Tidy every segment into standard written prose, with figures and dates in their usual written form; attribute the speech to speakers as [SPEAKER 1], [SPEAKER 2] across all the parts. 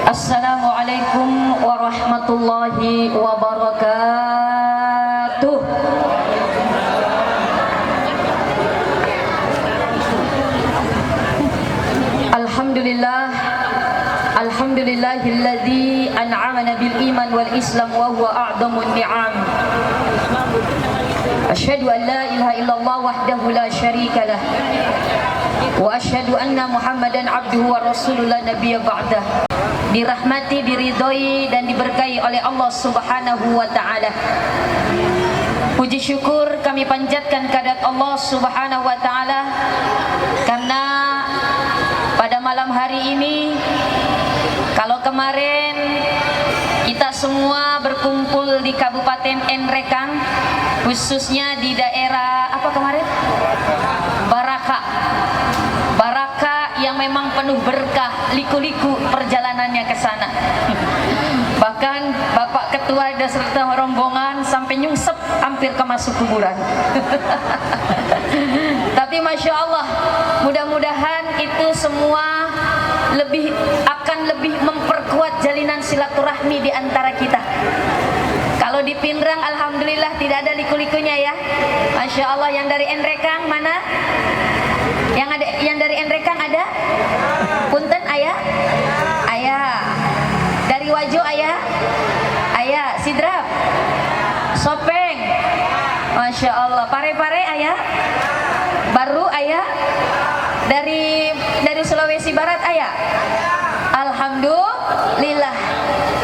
[SPEAKER 1] Assalamualaikum warahmatullahi wabarakatuh. Alhamdulillah, alhamdulillahilladzi an'amana bil iman wal islam wa huwa a'dhamun ni'am. Asyhadu an la ilaha illallah wahdahu la syarika lah wa asyhadu anna Muhammadan abduhu wa rasulullah nabiyya ba'dah. Dirahmati, diridhoi dan diberkahi oleh Allah Subhanahu wa taala. Puji syukur kami panjatkan kehadirat Allah Subhanahu wa taala karena pada malam hari ini, kalau kemarin kita semua berkumpul di Kabupaten Nrekang, khususnya di daerah apa kemarin? Baraka yang memang penuh berkah, liku-liku perjalanannya ke sana. Bahkan Bapak Ketua beserta rombongan sampai nyungsep hampir ke masuk kuburan. Tapi Masya Allah, mudah-mudahan itu semua akan lebih memperkuat jalinan silaturahmi di antara kita. Kalau di Pindrang alhamdulillah tidak ada liku-likunya ya. Masya Allah. Yang dari Nrekang mana? Yang dari Nrekang ada? Punten ayah? Ayah. Dari Wajo ayah? Ayah. Sidrap? Sopeng? Masya Allah. Pare-pare ayah? Baru ayah? Dari Sulawesi Barat ayah? Alhamdulillah.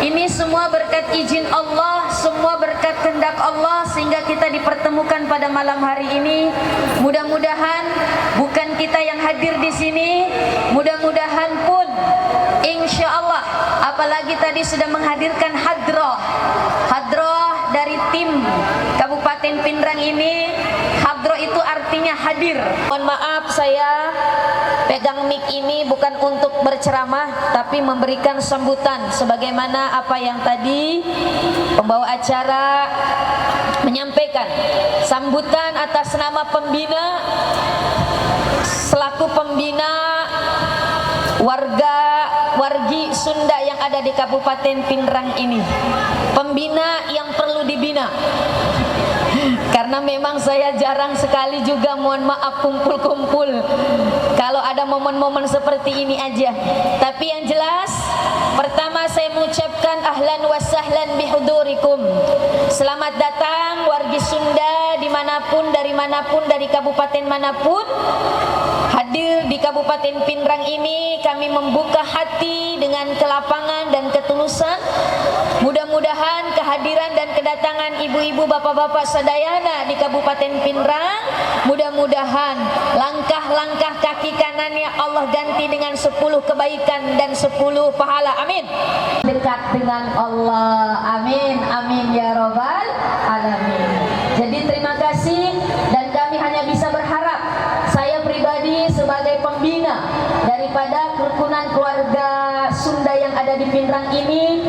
[SPEAKER 1] Ini semua berkat izin Allah, semua berkat kehendak Allah sehingga kita dipertemukan pada malam hari ini. Mudah-mudahan bukan kita yang hadir di sini, mudah-mudahan pun insya Allah, apalagi tadi sudah menghadirkan hadroh dari tim Kabupaten Pindrang ini. Hadroh itu artinya hadir. Mohon maaf saya pegang mic ini bukan untuk berceramah, tapi memberikan sambutan sebagaimana apa yang tadi pembawa acara menyampaikan. Sambutan atas nama pembina, selaku pembina wargi Sunda yang ada di Kabupaten Pindrang ini. Pembina yang perlu dibina. Karena memang saya jarang sekali juga, mohon maaf, kumpul-kumpul. Kalau ada momen-momen seperti ini aja. Tapi yang jelas, pertama saya mengucapkan ahlan wa sahlan bihudurikum. Selamat datang wargi Sunda manapun, dari kabupaten manapun hadir di Kabupaten Pinrang ini, kami membuka hati dengan kelapangan dan ketulusan. Mudah-mudahan kehadiran dan kedatangan ibu-ibu, bapak-bapak sadayana di Kabupaten Pinrang, mudah-mudahan langkah-langkah kaki kanannya Allah ganti dengan 10 kebaikan dan 10 pahala. Amin. Dekat dengan Allah. Amin. Amin ya rabbal alamin. Jadi terima kasih, dan kami hanya bisa berharap, saya pribadi sebagai pembina daripada kerukunan keluarga Sunda yang ada di Pinrang ini,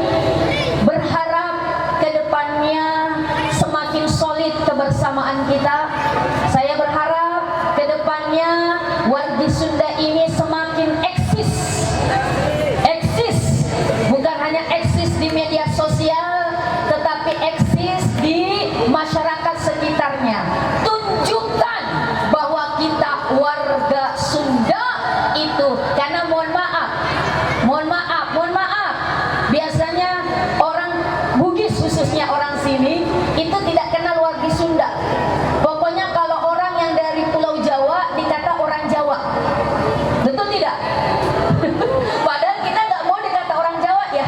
[SPEAKER 1] berharap ke depannya semakin solid kebersamaan kita. Saya berharap ke depannya wargi Sunda ini semakin eksis, bukan hanya eksis di media sosial, tetapi eksis di masyarakat sekitarnya. Tunjukkan bahwa kita warga Sunda itu, karena mohon maaf, biasanya orang Bugis, khususnya orang sini, itu tidak kenal wargi Sunda. Pokoknya kalau orang yang dari Pulau Jawa dikata orang Jawa, betul tidak? Padahal kita nggak mau dikata orang Jawa ya.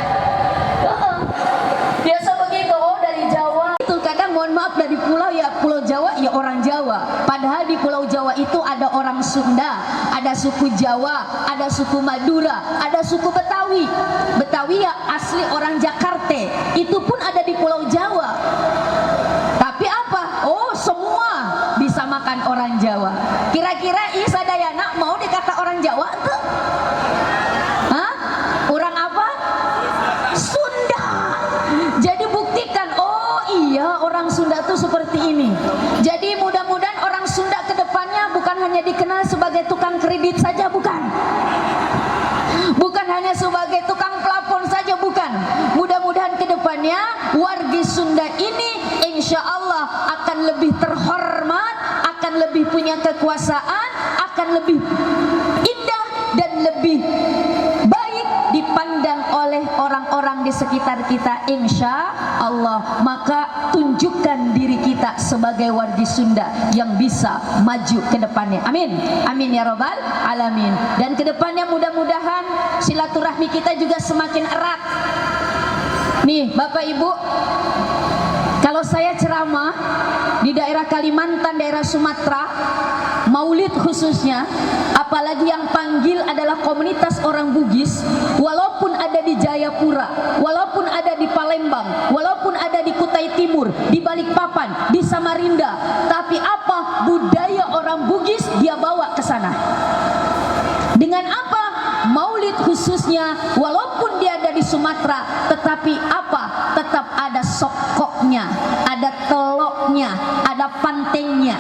[SPEAKER 1] Biasa begitu, oh dari Jawa. Itu kadang mohon maaf, dari pulau ya Pulau Jawa ya orang Jawa. Padahal di Pulau Jawa itu ada orang Sunda, ada suku Jawa, ada suku Madura, ada suku Betawi. Betawi ya asli orang Jakarta, itu pun ada di Pulau Jawa. Tapi apa? Oh, semua bisa makan orang Jawa. Kira-kira Isa Dayana mau dikata orang Jawa tuh? Hah? Orang apa? Sunda. Jadi buktikan, oh iya orang Sunda tuh seperti ini. Jadi mudah-mudahan orang Sunda ke depannya bukan hanya dikenal sebagai tukang kredit saja, bukan. Bukan hanya sebagai tukang plafon saja, bukan. Mudah-mudahan ke depannya wargi Sunda ini insya Allah akan lebih terhormat, akan lebih punya kekuasaan, akan lebih indah dan lebih baik dipandang oleh orang-orang di sekitar kita insya Allah. Maka tunjukkan diri kita sebagai wargi Sunda yang bisa maju ke depannya. Amin. Amin ya rabbal alamin. Dan ke depannya mudah-mudahan silaturahmi kita juga semakin erat. Nih Bapak Ibu, kalau saya ceramah di daerah Kalimantan, daerah Sumatera, maulid khususnya, apalagi yang panggil adalah komunitas orang Bugis, walaupun ada di Jayapura, walaupun ada di Palembang, walaupun ada di Kutai Timur, di Balikpapan, di Samarinda, tapi apa budaya orang Bugis dia bawa ke sana. Dengan apa? Maulid khususnya, walaupun dia ada di Sumatera, tetapi apa? Tetap ada sokoknya, ada teloknya, ada pantengnya.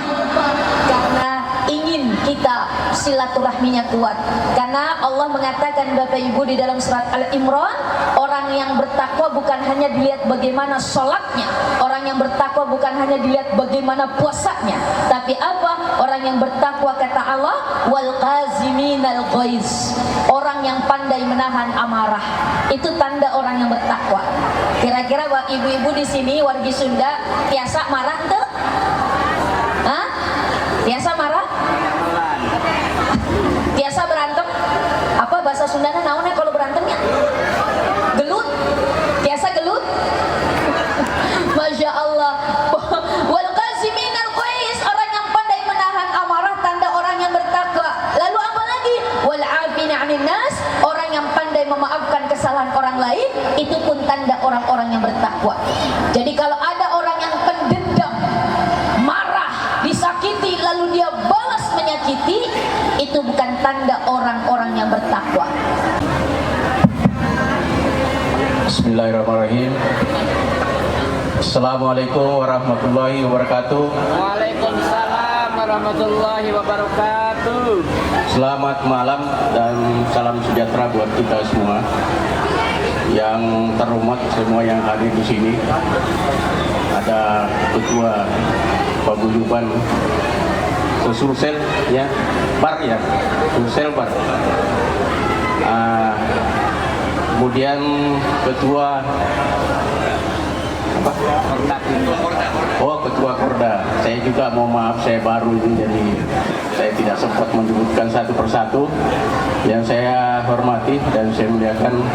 [SPEAKER 1] Karena ingin kita silaturahminya kuat. Karena Allah mengatakan Bapak Ibu di dalam surat Al-Imran, orang yang bertakwa bukan hanya dilihat bagaimana sholatnya, orang yang bertakwa bukan hanya dilihat bagaimana puasanya, tapi apa? Orang yang bertakwa kata Allah, wal qaziminal ghaiz, orang yang pandai menahan amarah. Itu tanda orang yang bertakwa. Kira-kira ibu-ibu di sini wargi Sunda biasa marah tuh? Hah? Biasa marah? Biasa berantem? Apa bahasa Sundanya naonnya kalau berantemnya? Gelut? Biasa gelut? Masya Allah. Wal qaziminal ghaiz, orang yang pandai menahan amarah, tanda orang yang bertakwa. Lalu apa lagi? Wal 'afina 'anil nas, orang yang pandai memaafkan kesalahan orang lain, itu pun tanda orang-orang yang bertakwa. Jadi kalau ada orang yang pendendam, marah, disakiti lalu dia balas menyakiti, itu bukan tanda orang-orang yang bertakwa.
[SPEAKER 2] Bismillahirrahmanirrahim. Assalamualaikum warahmatullahi wabarakatuh.
[SPEAKER 3] Waalaikumsalam warahmatullahi wabarakatuh.
[SPEAKER 2] Selamat malam dan salam sejahtera buat kita semua. Yang terhormat semua yang hadir di sini. Ada Ketua Paguyuban Sulsel ya, Bar ya, Sulsel Bar. Kemudian Ketua apa? Ketua Korda. saya juga mau maaf, saya baru ini, jadi saya tidak sempat menyebutkan satu persatu. Yang saya hormati dan saya muliakan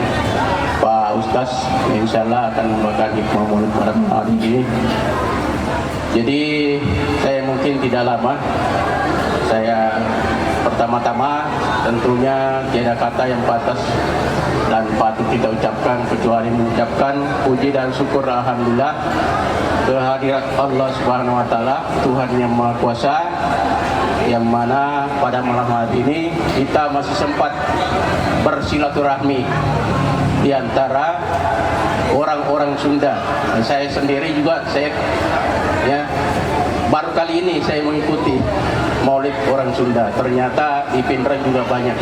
[SPEAKER 2] Pak Ustaz, insya Allah akan membawakan hikmah maulid pada hari ini. Jadi saya mungkin tidak lama. Saya pertama-tama tentunya tiada kata yang pantas dan patut kita ucapkan kecuali mengucapkan puji dan syukur alhamdulillah kehadirat Allah Subhanahu wa taala, Tuhan yang Maha Kuasa, yang mana pada malam hari ini kita masih sempat bersilaturahmi di antara orang-orang Sunda. Dan saya sendiri juga baru kali ini saya mengikuti Maulid orang Sunda. Ternyata di Pindrang juga banyak,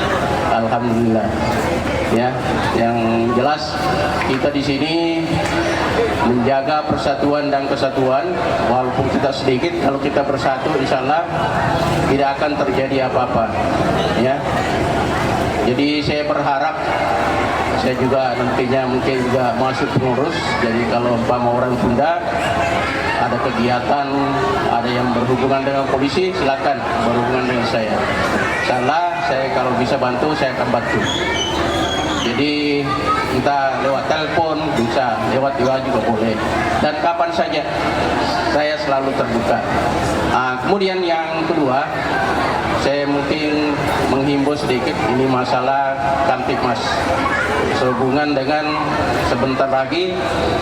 [SPEAKER 2] alhamdulillah. Ya, yang jelas kita di sini menjaga persatuan dan kesatuan, walaupun kita sedikit. Kalau kita bersatu, insya Allah tidak akan terjadi apa-apa. Ya, jadi saya berharap saya juga nantinya mungkin juga masuk pengurus. Jadi kalau umpama orang Sunda ada kegiatan, ada yang berhubungan dengan polisi, silakan berhubungan dengan saya. Insyaallah saya kalau bisa bantu, saya akan bantu. Jadi kita lewat telepon bisa, lewat WA juga boleh, dan kapan saja saya selalu terbuka. Kemudian yang kedua, saya mungkin menghimbau sedikit, ini masalah Kamtibmas. Sehubungan dengan sebentar lagi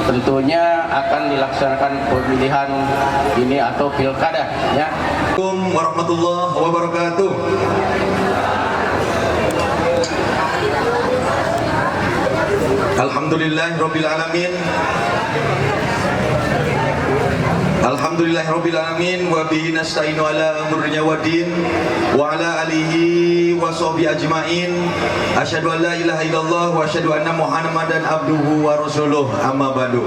[SPEAKER 2] tentunya akan dilaksanakan pemilihan ini atau pilkada, ya.
[SPEAKER 4] Assalamualaikum warahmatullahi wabarakatuh. Alhamdulillahirabbil alamin. Alhamdulillahirabbil alamin wa bihi nasta'inu ala umurina waddin wa ala alihi wa sahbihi ajmain. Asyhadu an la ilaha illallah wa asyhadu anna Muhammadan abduhu wa rasuluh. Amma ba'du.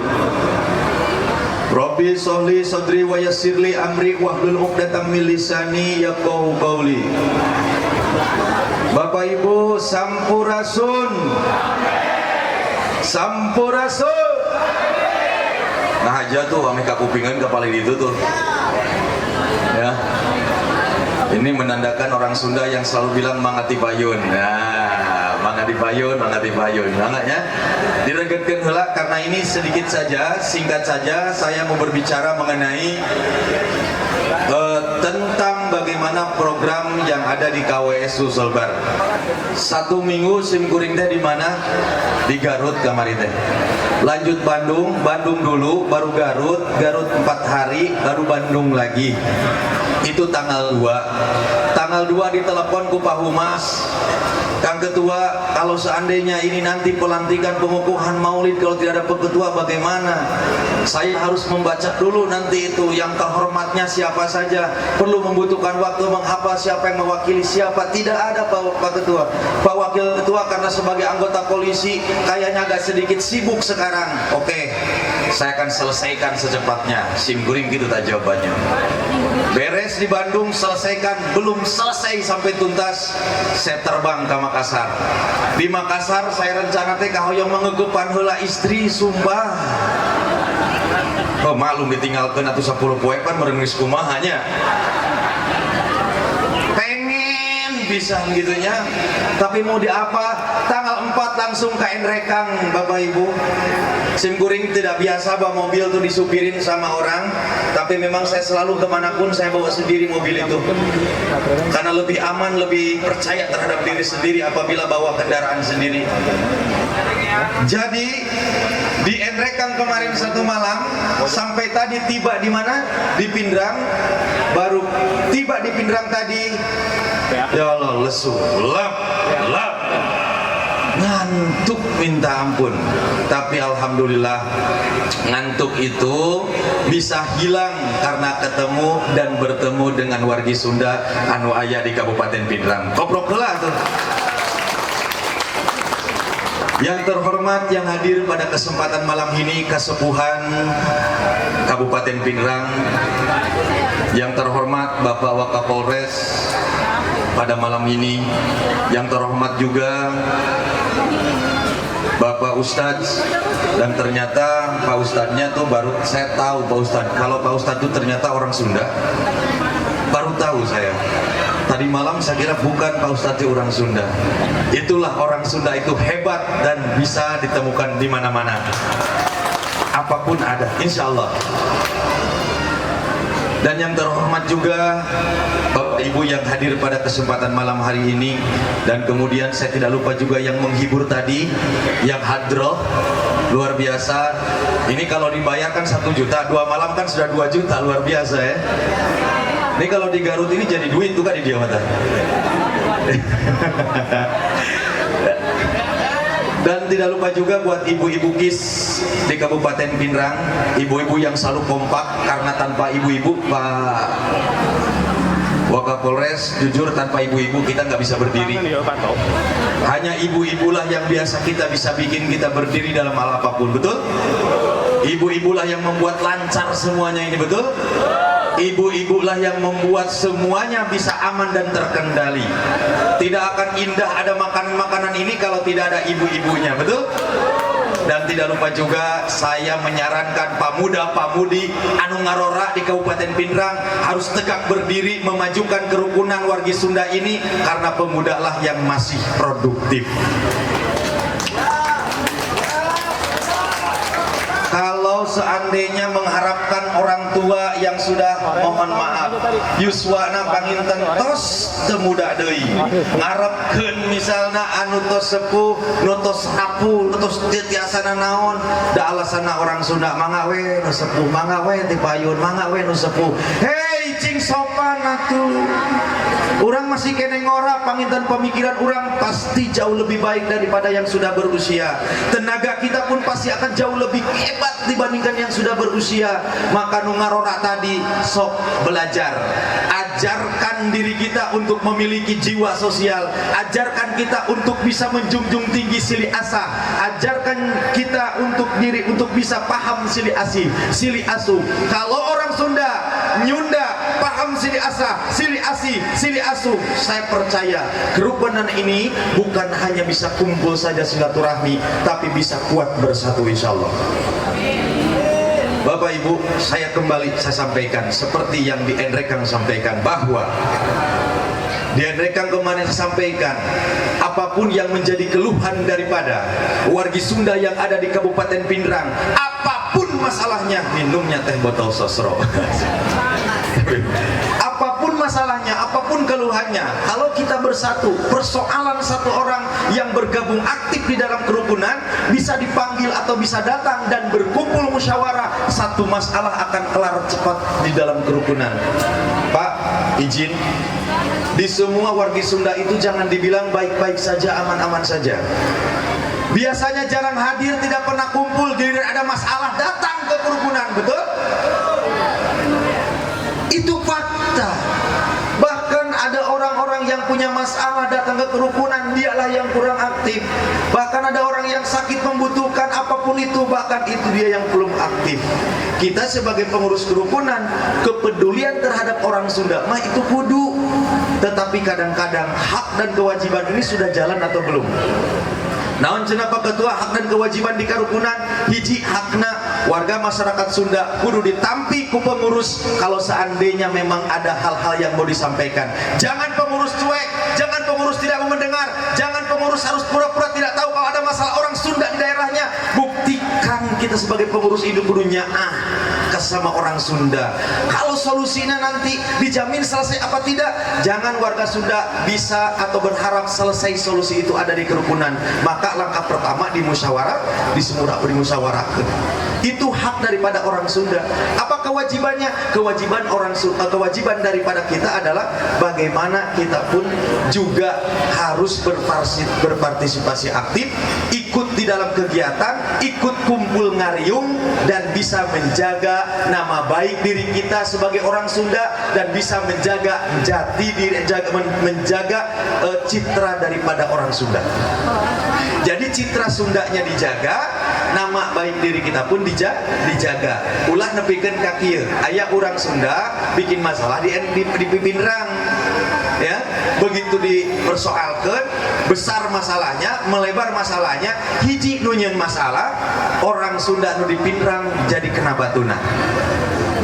[SPEAKER 4] Rabbi sholli sadri wa yassirli amri wahlul 'uqdatam min lisani yafqahu qawli. Bapak Ibu, sampurasun. Sampurasun. Nah aja tuh kami kakupingan kepala itu tuh. Ya. Ini menandakan orang Sunda yang selalu bilang mangati payun. Nah, mangati payun, mangati payun. Makanya diregetkeun heula karena ini sedikit saja, singkat saja saya mau berbicara mengenai tentang bagaimana program yang ada di KWS Sulbar. 1 minggu simkuring teh di mana? Di Garut kemarin teh. Lanjut Bandung, Bandung dulu, baru Garut, Garut 4 hari, baru Bandung lagi. Itu tanggal 2. Tanggal 2 ditelepon ku Pak Humas. Kang Ketua, kalau seandainya ini nanti pelantikan pengukuhan maulid, kalau tidak ada ketua bagaimana? Saya harus membaca dulu nanti itu yang terhormatnya siapa saja. Perlu membutuhkan waktu menghafal siapa yang mewakili siapa. Tidak ada Pak Ketua. Pak Wakil Ketua karena sebagai anggota polisi kayaknya agak sedikit sibuk sekarang. Oke, saya akan selesaikan secepatnya. Simkuring gitu tak jawabannya. Beres di Bandung, selesaikan. Belum selesai sampai tuntas, saya terbang ke Makassar. Di Makassar saya rencana teh kahoyong mengegepan heula istri, sumpah. Oh malum ditinggalkan atuh 10 poe pan meureun geus kumaha nya. Pengen bisa gitunya, tapi mau di apa? Tanggal 4 langsung ke Enrekang, Bapak Ibu. Simkuring tidak biasa bawa mobil tuh disupirin sama orang, tapi memang saya selalu kemanapun saya bawa sendiri mobil itu, karena lebih aman, lebih percaya terhadap diri sendiri apabila bawa kendaraan sendiri. Jadi di Enrekang kemarin 1 malam, sampai tadi tiba di mana? Di Pindrang. Baru tiba di Pindrang tadi, ya Allah, lesu, lap, ngantuk minta ampun. Tapi alhamdulillah ngantuk itu bisa hilang karena ketemu dan bertemu dengan wargi Sunda anu aya di Kabupaten Pindrang. Koprok heula tuh. Yang terhormat yang hadir pada kesempatan malam ini, Kasepuhan Kabupaten Pindrang, yang terhormat Bapak Wakapolres pada malam ini, yang terhormat juga Bapak Pak Ustadz, dan ternyata Pak Ustadznya tuh baru saya tahu Pak Ustadz. Kalau Pak Ustadz tuh ternyata orang Sunda, baru tahu saya. Tadi malam saya kira bukan Pak Ustadz itu orang Sunda. Itulah orang Sunda itu hebat dan bisa ditemukan di mana-mana. Apapun ada, insya Allah. Dan yang terhormat juga Bapak Ibu yang hadir pada kesempatan malam hari ini. Dan kemudian saya tidak lupa juga yang menghibur tadi, yang hadroh, luar biasa. Ini kalau dibayarkan 1 juta, 2 malam kan sudah 2 juta, luar biasa ya. Ini kalau di Garut ini jadi duit tuh kan di dia mata. Dan tidak lupa juga buat ibu-ibu KIS di Kabupaten Pinrang, ibu-ibu yang selalu kompak, karena tanpa ibu-ibu Pak Wakapolres, jujur tanpa ibu-ibu kita nggak bisa berdiri. Hanya ibu-ibulah yang biasa kita bisa bikin kita berdiri dalam hal apapun, betul? Ibu-ibulah yang membuat lancar semuanya ini, betul? Ibu-ibulah yang membuat semuanya bisa aman dan terkendali. Tidak akan indah ada makanan-makanan ini kalau tidak ada ibu-ibunya, betul? Dan tidak lupa juga saya menyarankan pamuda-pamudi anu ngarora di Kabupaten Pinrang harus tegak berdiri memajukan kerukunan wargi Sunda ini, karena pemuda lah yang masih produktif. Kalau seandainya mengharapkan orang tua yang sudah, mohon maaf, yuswana panginten tos temuda deui, ngarepkeun misalna anu tos sepuh, nu tos rapuh, tos tiasana naon, da alasana orang Sunda mangga we nu sepuh, mangga we ti payun, mangga we nu sepuh. Hei cing sopan atuh. Orang masih kene ngora, panginten pemikiran orang pasti jauh lebih baik daripada yang sudah berusia. Tenaga kita pun pasti akan jauh lebih hebat dibandingkan yang sudah berusia. Maka nu ngarora tadi, sok belajar. Ajarkan diri kita untuk memiliki jiwa sosial. Ajarkan kita untuk bisa menjunjung tinggi sili asa. Ajarkan kita untuk diri untuk bisa paham sili asi, sili asu. Kalau orang Sunda, Nyunda paham sili asa, sili asi, sili asu, saya percaya kerukunan ini bukan hanya bisa kumpul saja silaturahmi, tapi bisa kuat bersatu insya Allah. Bapak Ibu, saya sampaikan seperti yang di Enrekang sampaikan, bahwa di Enrekang kemarin sampaikan, apapun yang menjadi keluhan daripada wargi Sunda yang ada di Kabupaten Pinrang, apapun masalahnya, minumnya teh botol sosro. Apapun masalahnya, apapun keluhannya, kalau kita bersatu, persoalan satu orang yang bergabung aktif di dalam kerukunan bisa dipanggil atau bisa datang dan berkumpul musyawarah, satu masalah akan kelar cepat di dalam kerukunan. Pak, izin, di semua wargi Sunda itu jangan dibilang baik-baik saja, aman-aman saja. Biasanya jarang hadir, tidak pernah kumpul, giliran ada masalah datang ke kerukunan, betul? Itu fakta. Bahkan ada orang-orang yang punya masalah datang ke kerukunan, dialah yang kurang aktif. Bahkan ada orang yang sakit membutuhkan apapun itu, bahkan itu dia yang belum aktif. Kita sebagai pengurus kerukunan, kepedulian terhadap orang Sunda mah itu kudu. Tetapi kadang-kadang hak dan kewajiban ini sudah jalan atau belum? Naon cenah Pak Ketua, hak dan kewajiban di karukunan, hiji hakna warga masyarakat Sunda kudu ditampi ku pengurus kalau seandainya memang ada hal-hal yang mau disampaikan. Jangan pengurus cuek, jangan pengurus tidak mau mendengar, jangan pengurus harus pura-pura tidak tahu kalau ada masalah orang Sunda di daerahnya. Buktikan kita sebagai pengurus hidup kudu nyaah sama orang Sunda. Kalau solusinya nanti dijamin selesai apa tidak, jangan warga Sunda bisa atau berharap selesai solusi itu ada di kerukunan. Maka langkah pertama di musyawarah, dimusyawarahkan. Itu hak daripada orang Sunda. Apa kewajibannya? Kewajiban daripada kita adalah bagaimana kita pun juga harus berpartisipasi aktif, ikut di dalam kegiatan, ikut kumpul ngariung, dan bisa menjaga nama baik diri kita sebagai orang Sunda, dan bisa menjaga jati diri, menjaga citra daripada orang Sunda. Jadi citra Sundanya dijaga, nama baik diri kita pun dijaga. Ulah nepikeun ka kieu, aya urang Sunda bikin masalah di Pinrang. Ya, begitu dipersoalkan, besar masalahnya, melebar masalahnya, hiji nu nyeun masalah, orang Sunda nu di Pinrang jadi kena batuna.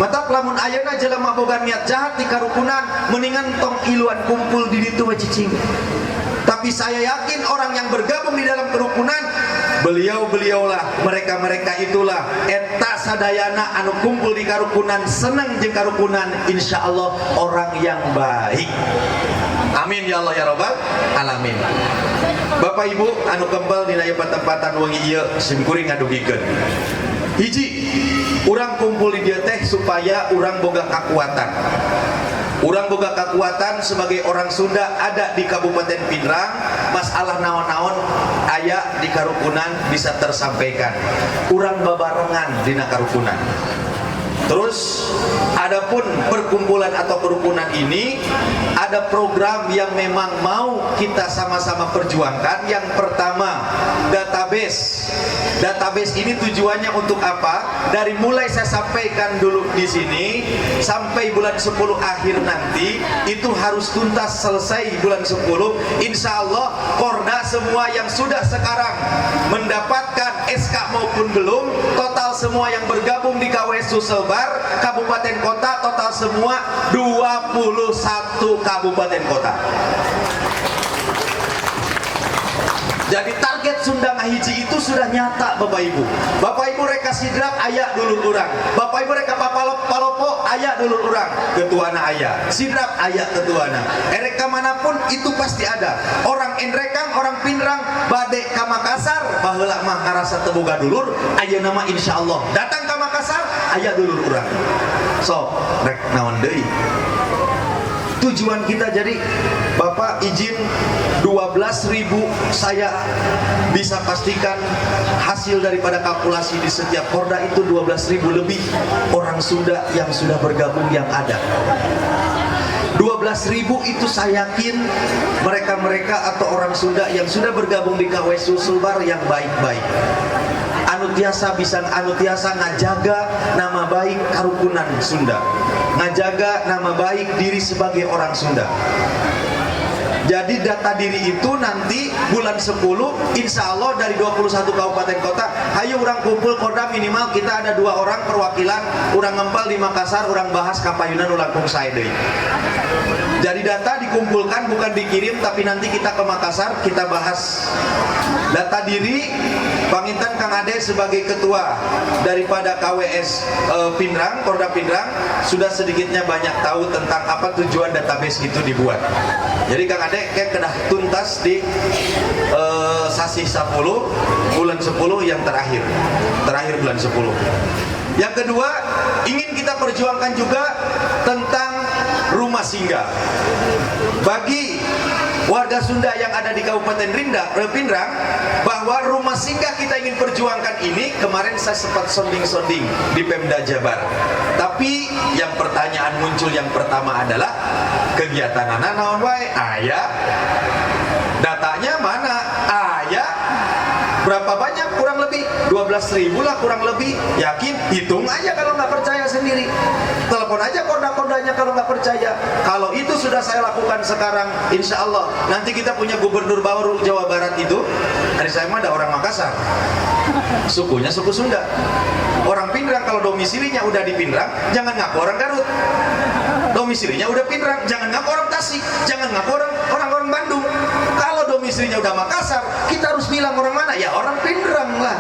[SPEAKER 4] Mata lamun ayeuna jelema boga niat jahat di karukunan, mendingan tong iluan kumpul di ditu cicing. Tapi saya yakin orang yang bergabung di dalam kerukunan, beliau-beliaulah, mereka-mereka itulah eta sadayana anu kumpul di karukunan, senang jeung karukunan, insya Allah orang yang baik. Amin ya Allah ya Rabbal alamin. Bapak Ibu anu kembal dina tempat-tempatan wengi ieu simkuring ngadugikeun. Hiji, urang kumpul di dieu teh supaya urang boga kakuatan. Urang boga kakuatan sebagai orang Sunda ada di Kabupaten Pinrang, masalah naon-naon aya di karukunan bisa tersampaikan. Urang babarengan dina karukunan. Terus adapun perkumpulan atau kerukunan ini ada program yang memang mau kita sama-sama perjuangkan. Yang pertama, database. Database ini tujuannya untuk apa? Dari mulai saya sampaikan dulu di sini sampai bulan 10 akhir nanti itu harus tuntas selesai bulan 10. Insya Allah Korda semua yang sudah sekarang mendapatkan SK maupun belum, total semua yang bergabung di KWS Sulselbar kabupaten kota, total semua 21 kabupaten kota. Jadi target Sunda ngahiji itu sudah nyata Bapak Ibu. Bapak Ibu reka sidrak aya dulur urang. Bapak Ibu reka palopo aya dulur urang. Ketuana aya. Sidrak aya ketuana. Ereka manapun itu pasti ada. Orang Endrekang, orang Pinrang bade ka Makassar, baheula mah ngarasa teu boga dulur, aya nama insyaallah datang ka Makassar aya dulur urang. So, rek naon deui? Tujuan kita jadi Bapak izin 12.000 saya bisa pastikan hasil daripada kalkulasi di setiap Porda itu 12.000 lebih orang Sunda yang sudah bergabung yang ada. 12.000 itu saya yakin mereka-mereka atau orang Sunda yang sudah bergabung di KWS Sulselbar yang baik-baik. Anu tiasa bisa ngajaga nama baik karukunan Sunda, ngajaga nama baik diri sebagai orang Sunda. Jadi data diri itu nanti bulan 10 insya Allah dari 21 kabupaten kota, hayu orang kumpul Korda minimal kita ada 2 orang perwakilan, orang ngempel di Makassar, orang bahas kapayunan ulang kung saya deui. Jadi data dikumpulkan bukan dikirim, tapi nanti kita ke Makassar kita bahas data diri. Panginten Kang Ade sebagai ketua daripada KWS Pinrang, Korda Pinrang sudah sedikitnya banyak tahu tentang apa tujuan database itu dibuat. Jadi Kang Ade kayak kedah tuntas di sasih 10 bulan 10 yang terakhir bulan 10. Yang kedua, ingin kita perjuangkan juga tentang rumah singgah bagi warga Sunda yang ada di Kabupaten Pinrang, bahwa rumah singgah kita ingin perjuangkan ini. Kemarin saya sempat sonding-sonding di Pemda Jabar, tapi yang pertanyaan muncul yang pertama adalah kegiatan anak naon wae aya, datanya mana aya, berapa banyak, kurang lebih 12.000 lah kurang lebih. Yakin? Hitung aja kalau nggak percaya sendiri. Telepon aja korda-kordanya kalau nggak percaya. Kalau itu sudah saya lakukan sekarang, insya Allah nanti kita punya gubernur baru Jawa Barat itu. Dari saya mah ada orang Makassar, sukunya suku Sunda. Orang Pinrang kalau domisilinya udah di Pinrang, jangan ngaku orang Garut. Domisilinya udah Pinrang, jangan ngaku orang Tasik, jangan ngaku orang Bandung. Kalau domisilinya udah Makassar, kita harus bilang orang mana? Ya orang Pinrang lah.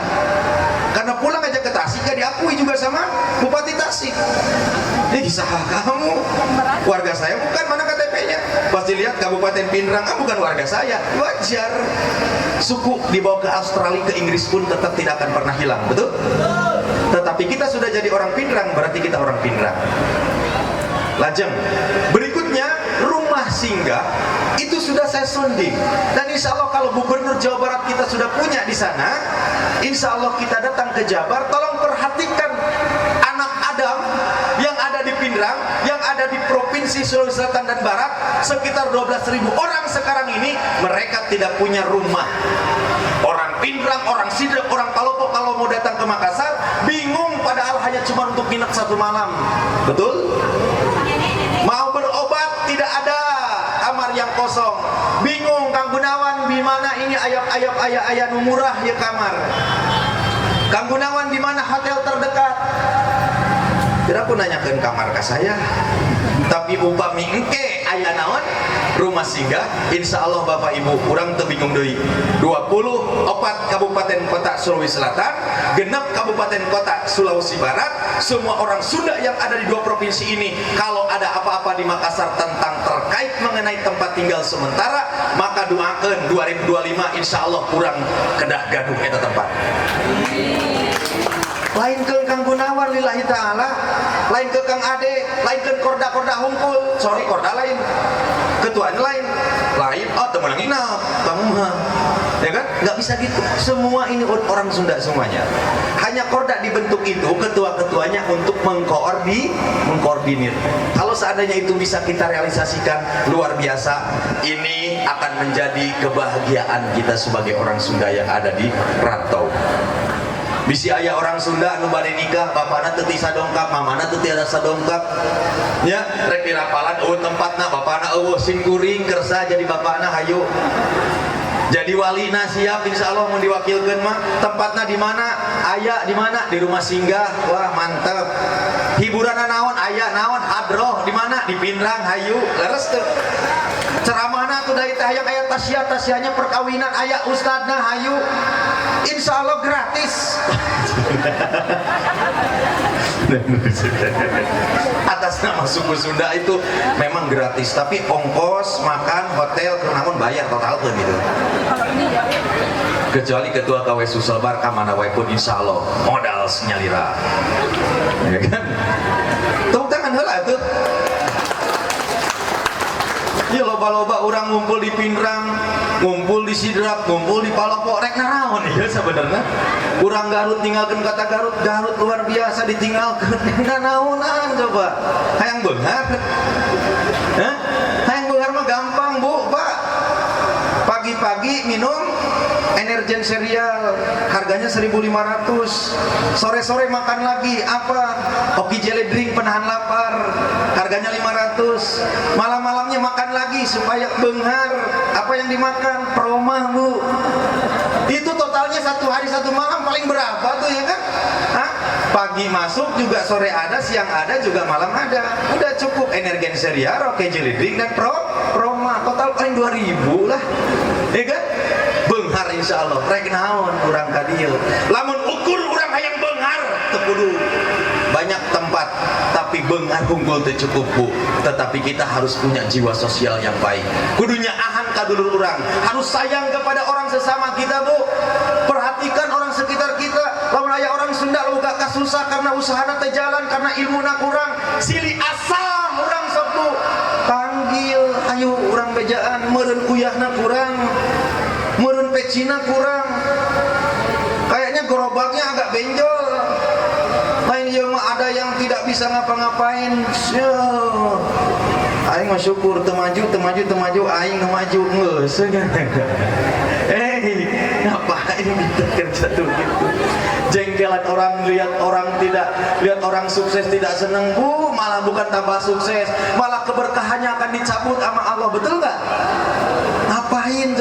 [SPEAKER 4] Karena pulang aja ke Tasik gak diakui juga sama Bupati Tasik. Ini sah kamu, warga saya bukan, mana KTP-nya? Pasti lihat Kabupaten Pinrang, bukan warga saya. Wajar. Suku dibawa ke Australia, ke Inggris pun tetap tidak akan pernah hilang, betul? Tetapi kita sudah jadi orang Pinrang, berarti kita orang Pinrang. Lajeng. Berikutnya, rumah singgah itu sudah saya sonding, dan insya Allah kalau Gubernur Jawa Barat kita sudah punya di sana, insya Allah kita datang ke Jabar. Tolong perhatikan anak Adam yang ada di Pinrang, yang ada di Provinsi Sulawesi Selatan dan Barat, sekitar 12.000 orang sekarang ini mereka tidak punya rumah. Orang Pindrang, orang Sidrap, orang Palopo kalau mau datang ke Makassar bingung, padahal hanya cuma untuk nginep 1 malam. Betul? Mau berobat tidak ada kamar yang kosong. Bingung Kang Gunawan, di mana ini ayah murah ya kamar. Kang Gunawan, di mana hotel terdekat? Kira aku nanyakan kamar ke saya. Tapi upami engke aya naon rumah singgah, insya Allah Bapak Ibu kurang tebingung deui. 24 kabupaten kota Sulawesi Selatan, 6 kabupaten kota Sulawesi Barat, semua orang Sunda yang ada di 2 provinsi ini, kalau ada apa-apa di Makassar tentang terkait mengenai tempat tinggal sementara, maka doakan 2025 insya Allah kurang kedah gaduh eta tempat. Lain ke Kang Gunawan lillahi ta'ala, lain ke Kang Ade, lain ke korda-korda hungkul, sorry korda lain, ketuanya lain, oh temen yang inap, Bang Umha, ya kan? Nggak bisa gitu, semua ini orang Sunda semuanya. Hanya korda dibentuk itu, ketua-ketuanya untuk mengkoordinir. Kalau seandainya itu bisa kita realisasikan, luar biasa, ini akan menjadi kebahagiaan kita sebagai orang Sunda yang ada di rantau. Bisi ayah orang Sunda nu bade nikah, bapana teu tisa dongkap, mamana teu tiasa sadongkap. Ya, rek dirapalan eueuh tempatna, bapana eueuh singkuring kersa jadi bapana hayu. Jadi walina siap insyaallah mun diwakilkeun mah. Tempatna di mana? Aya di mana? Di rumah singgah. Wah, mantep. Hiburanna naon? Aya naon? Hadroh di mana? Di Pindrang hayu. Leres teu. Ceramahna tuh dari teh hayang aya tasya-tasyanya perkawinan, aya ustadna hayu. Insya Allah gratis. Atas nama suku Sunda itu memang gratis, tapi ongkos makan hotel namun bayar total tuh gitu. Kecuali ketua KW Sulselbar kamana wae pun insya Allah modal senyalira, ya kan? Tepuk tangan heula tuh. Ya loba-loba orang ngumpul di Pindrang, ngumpul di Sidrap, ngumpul di Palopo, rek naraon ya sebenarnya. Urang Garut tinggalkan kata Garut luar biasa ditinggalkan. Nanaonan coba. Hayang beunghar. Hah? Hayang beunghar mah gampang, Bu, Pak. Pagi-pagi minum Energen Cereal, harganya 1.500. Sore-sore makan lagi apa? Oki Jelly Drink penahan lapar, harganya 500. Malam-malamnya makan lagi supaya benghar. Apa yang dimakan? Promah, Bu. Itu totalnya 1 hari 1 malam paling berapa tuh ya kan? Hah? Pagi masuk juga, sore ada, siang ada, juga malam ada. Udah cukup Energen Cereal, Oki Jelly Drink dan promah. Total paling 2.000 lah. Ya kan? Benghar insya Allah rek naon urang ka dieu, lamun ukur urang hayang benghar teu kudu banyak tempat, tapi benghar unggul teu cukup, Bu. Tetapi kita harus punya jiwa sosial yang baik, kudunya ahan ka dulur urang, harus sayang kepada orang sesama kita, Bu. Perhatikan orang sekitar kita. Lamun aya orang Sunda boga kasusah karena usahana teh jalan, karena ilmuna kurang, silih asa urang sok, Bu. Panggil ayo urang bejaan, meureun kuyahna kurang, murun pecina kurang, kayaknya gerobaknya agak benjol. Lain yang ada yang tidak bisa ngapa-ngapain. Aing mah syukur temaju, aing maju geus. Ngapain kita kerja tuh gitu? Jengkelan orang, lihat orang sukses tidak seneng, Bu, malah bukan tambah sukses, malah keberkahannya akan dicabut sama Allah, betul nggak? Ngapain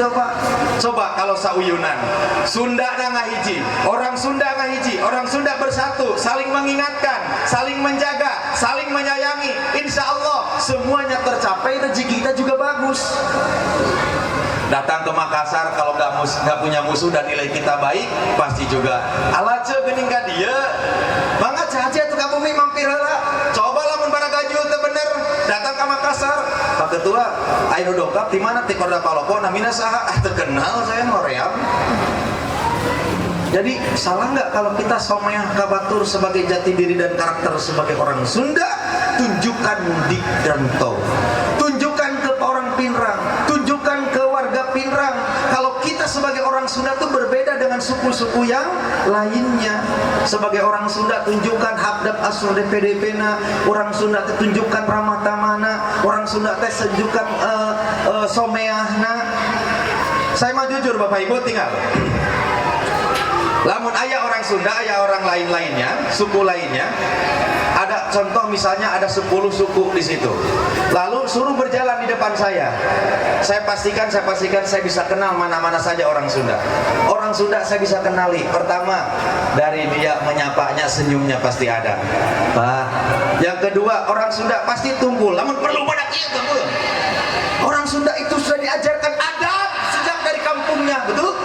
[SPEAKER 4] coba kalau sauyunan Sunda ngahiji, orang Sunda ngahiji, orang Sunda bersatu, saling mengingatkan, saling menjaga, saling menyayangi, insya Allah semuanya tercapai, rezeki kita juga bagus. Datang ke Makassar kalau nggak punya musuh dan nilai kita baik, pasti juga alace geuning ka dieu. Mangga cahaja teu ka bumi mampir heula. Coba lamun baragajul teu bener, datang ke Makassar. Pak Ketua, aya nu dongkap di mana? Ti Korda Palopo, namina saha? Ah, terkenal saya ngoream. Jadi salah nggak kalau kita someah kabatur sebagai jati diri dan karakter sebagai orang Sunda? Tunjukkan di rantau, tunjukkan ke orang Pindrang, tunjukkan ke warga Pindrang kalau kita sebagai orang Sunda itu berbeda dengan suku-suku yang lainnya. Sebagai orang Sunda tunjukkan habdap asal DPDP-na, orang Sunda tunjukkan ramah tamana, orang Sunda teh tunjukkan someahna. Saya mah jujur Bapak Ibu tinggal Lamun ayah orang Sunda, ayah orang lain-lainnya, suku lainnya, ada contoh misalnya ada 10 suku di situ. Lalu suruh berjalan di depan saya. Saya pastikan saya bisa kenal mana-mana saja orang Sunda. Orang Sunda saya bisa kenali. Pertama, dari dia menyapanya, senyumnya pasti ada. Pak. Yang kedua, orang Sunda pasti tunggul. Lamun perlu pada kieu tunggul. Orang Sunda itu sudah diajarkan adab sejak dari kampungnya, betul?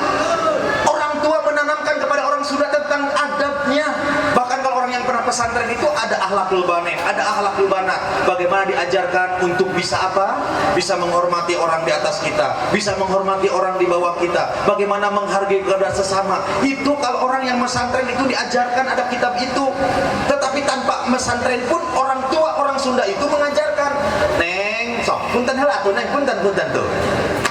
[SPEAKER 4] Orang tua menanamkan kepada orang Sunda tentang adabnya. Bahkan kalau orang yang pernah pesantren itu ada akhlakul bane, ada akhlakul bana. Bagaimana diajarkan untuk bisa apa? Bisa menghormati orang di atas kita, bisa menghormati orang di bawah kita. Bagaimana menghargai kepada sesama. Itu kalau orang yang pesantren itu diajarkan ada kitab itu. Tetapi tanpa pesantren pun orang tua orang Sunda itu mengajarkan. Neng, sok, punten heula tuh, neng, punten tuh.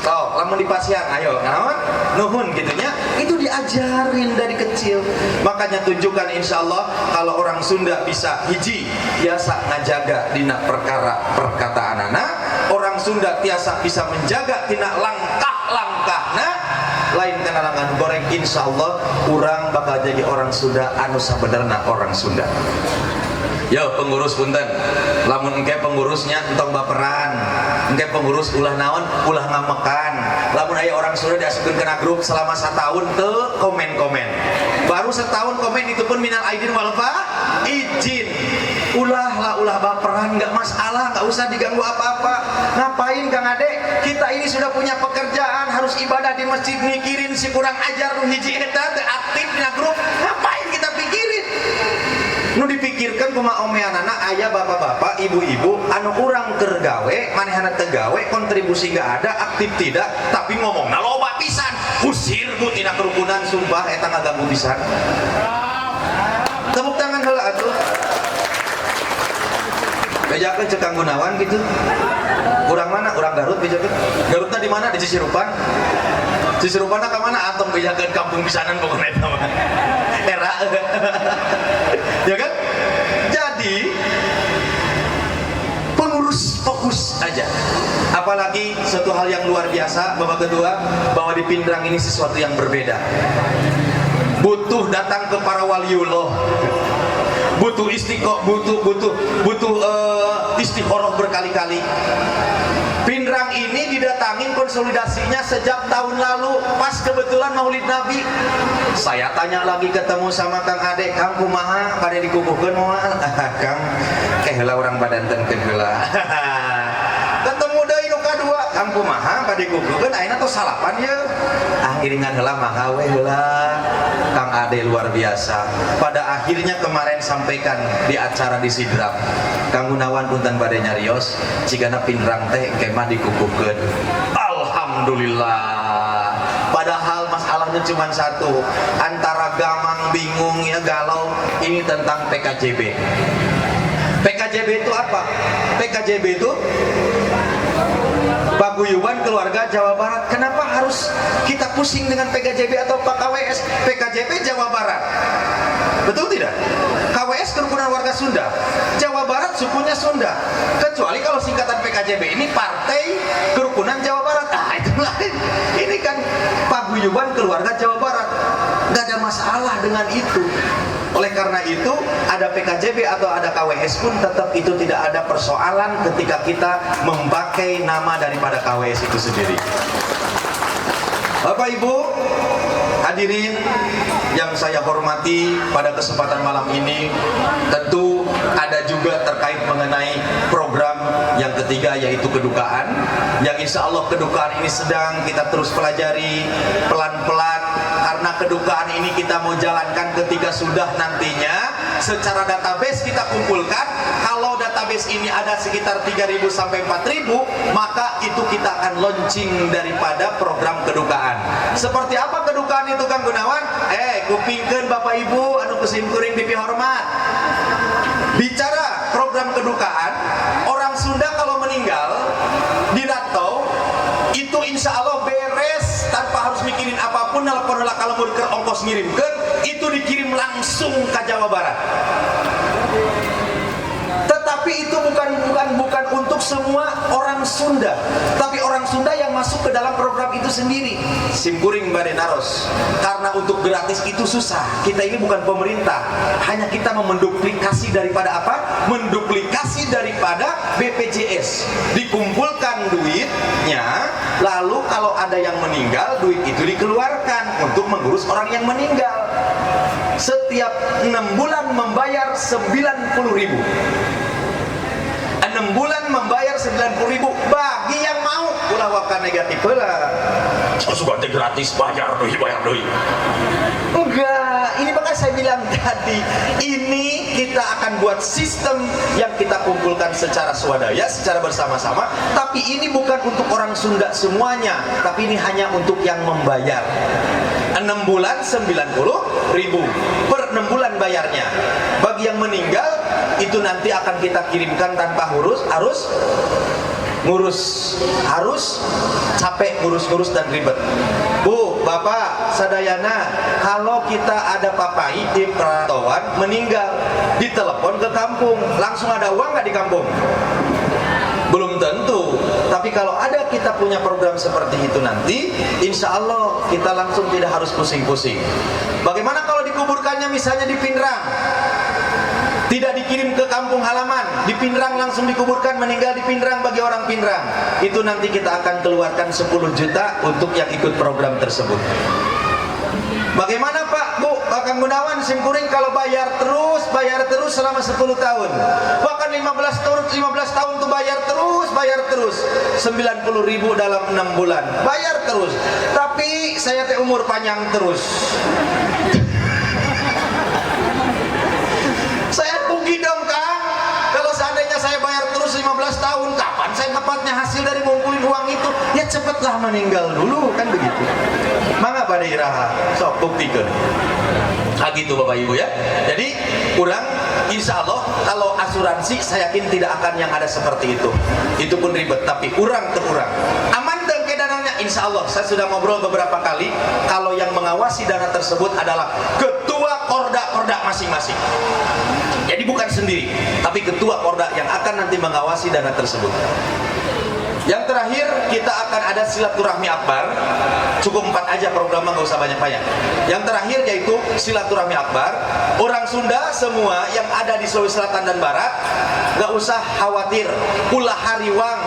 [SPEAKER 4] Sok, lamun di pasien, ayo, naon? Nuhun gitunya. Itu diajarin dari kecil. Makanya tunjukkan insya Allah kalau orang Sunda bisa hiji biasa ngajaga dina perkara perkataan anak, orang Sunda tiasa bisa menjaga tina langkah-langkahna, lain kenalangan goreng, insya Allah orang bakal jadi orang Sunda anu sabenerna orang Sunda. Yo pengurus punten, lamun engke pengurusnya entong baperan, engke pengurus ulah naon, ulah ngamekan. Lamun aya orang Sunda diasupkeun kana grup selama 1 tahun teu komen-komen. Baru 1 tahun komen itu pun minal aidin wal izin. Ulah baperan, enggak masalah, enggak usah diganggu apa-apa. Ngapain Kang Ade? Kita ini sudah punya pekerjaan, harus ibadah di masjid, mikirin si kurang ajar nu hiji eta teu aktif dina grup. Ngapain kita pikirin? Nu dipikirkan kumaha omeanana aya bapak-bapak, ibu-ibu anu urang keur gawe, manehna teu gawe, kontribusi enggak ada, aktif tidak, tapi ngomongna loba pisan. Usir bu tina kerukunan, sumpah eta ngaganggu pisan. Tepuk tangan heula atuh. Bejakeun cek Kang Gunawan gitu. Urang mana? Urang Garut bejakeun. Garutna di mana? Di Cicirupan. Cicirupanna ka mana? Atom bejakeun kampung pisanan pokona eta mah. Era. Ya kan? Jadi pengurus fokus aja. Apalagi satu hal yang luar biasa, Bapak Ketua, bahwa di Pindrang ini sesuatu yang berbeda. Butuh datang ke para waliullah. Butuh butuh istikharah berkali-kali. Pindrang ini didatangin konsolidasinya sejak tahun lalu, pas kebetulan Maulid Nabi. Saya tanya lagi, ketemu sama Kang Ade, Kang kumaha pada dikukuhkeun moal? Kang heula urang badantenkeun heula. Ketemu deui nu kadua, Kang kumaha pada dikukuhkeun ayeuna tos salapan ye. Iringan heula mangga we heula. Kang Ade luar biasa. Pada akhirnya kemarin sampaikan di acara di Sidrap, Kang Gunawan punten bade nyarios cigana Pindrang teh kemah dikukuhkeun. Alhamdulillah. Padahal masalahnya cuma satu, antara gamang, bingung, ya galau. Ini tentang PKJB. PKJB itu apa? PKJB itu Paguyuban Keluarga Jawa Barat. Kenapa harus kita pusing dengan PKJB atau KWS? PKJB Jawa Barat, betul tidak? KWS Kerukunan Warga Sunda, Jawa Barat sukunya Sunda. Kecuali kalau singkatan PKJB ini Partai Kerukunan Jawa Barat. Ah itu lain. Ini kan Paguyuban Keluarga Jawa Barat. Gak ada masalah dengan itu. Oleh karena itu ada PKJB atau ada KWS pun tetap itu tidak ada persoalan ketika kita memakai nama daripada KWS itu sendiri. Bapak Ibu hadirin yang saya hormati, pada kesempatan malam ini tentu ada juga terkait mengenai program yang ketiga, yaitu kedukaan, yang insya Allah kedukaan ini sedang kita terus pelajari pelan-pelan, karena kedukaan ini kita mau jalankan ketika sudah nantinya secara database kita kumpulkan. Kalau database ini ada sekitar 3.000 sampai 4.000, maka itu kita akan launching daripada program kedukaan. Seperti apa kedukaan itu Kang Gunawan? Kupingkeun Bapak Ibu anu kusim kuring pipi hormat. Bicara program kedukaan, orang Sunda kalau meninggal di Dato itu insya Allah beres tanpa harus mikirin apapun. Nelpon heula kalau keur ongkos ngirimkeun, itu dikirim langsung ke Jawa Barat. Tetapi itu bukan untuk semua orang Sunda, tapi orang Sunda yang masuk ke dalam program itu sendiri. Simkuring Badenaros. Karena untuk gratis itu susah. Kita ini bukan pemerintah, hanya kita mau menduplikasi daripada apa? Menduplikasi daripada BPJS. Dikumpulkan duitnya, lalu kalau ada yang meninggal, duit itu dikeluarkan untuk mengurus orang yang meninggal. Setiap 6 bulan membayar 90.000. 6 bulan membayar 90.000 bagi yang mau. Ulah wakan negatif lah. Suka gratis, bayar doi. Enggak, ini makanya saya bilang tadi, ini kita akan buat sistem yang kita kumpulkan secara swadaya, secara bersama-sama. Tapi ini bukan untuk orang Sunda semuanya, tapi ini hanya untuk yang membayar. 6 bulan 90.000 per 6 bulan bayarnya. Bagi yang meninggal itu nanti akan kita kirimkan tanpa harus capek ngurus dan ribet. Bu, Bapak, sadayana, kalau kita ada papai di perantauan meninggal, ditelepon ke kampung, langsung ada uang nggak di kampung? Belum tentu. Tapi kalau ada kita punya program seperti itu nanti, insya Allah kita langsung tidak harus pusing-pusing. Bagaimana kalau dikuburkannya misalnya di Pinrang? Tidak dikirim ke kampung halaman, di Pinrang langsung dikuburkan, meninggal di Pinrang bagi orang Pinrang. Itu nanti kita akan keluarkan 10 juta untuk yang ikut program tersebut. Bagaimana Pak, Bu, Pak Kang Gunawan, Simkuring kalau bayar terus selama 10 tahun. Bahkan 15 tahun tuh bayar terus. 90.000 dalam 6 bulan. Bayar terus. Tapi saya teh umur panjang terus. Saya rugi dong Kang. Kalau seandainya saya bayar terus 15 tahun, kapan saya dapatnya hasil dari ngumpulin uang itu? Ya cepatlah meninggal dulu, kan begitu. Mangga pada iraha, sok buktikan. Gitu Bapak Ibu ya. Jadi kurang, insya Allah kalau asuransi saya yakin tidak akan yang ada seperti itu. Itu pun ribet, tapi kurang terkurang. Aman dan kedananya insya Allah. Saya sudah ngobrol beberapa kali. Kalau yang mengawasi dana tersebut adalah ketua korda masing-masing. Jadi bukan sendiri, tapi ketua korda yang akan nanti mengawasi dana tersebut. Yang terakhir kita akan ada silaturahmi akbar. Cukup 4 aja programnya, nggak usah banyak-banyak. Yang terakhir yaitu silaturahmi akbar. Orang Sunda semua yang ada di Sulawesi Selatan dan Barat nggak usah khawatir. Ulah hariwang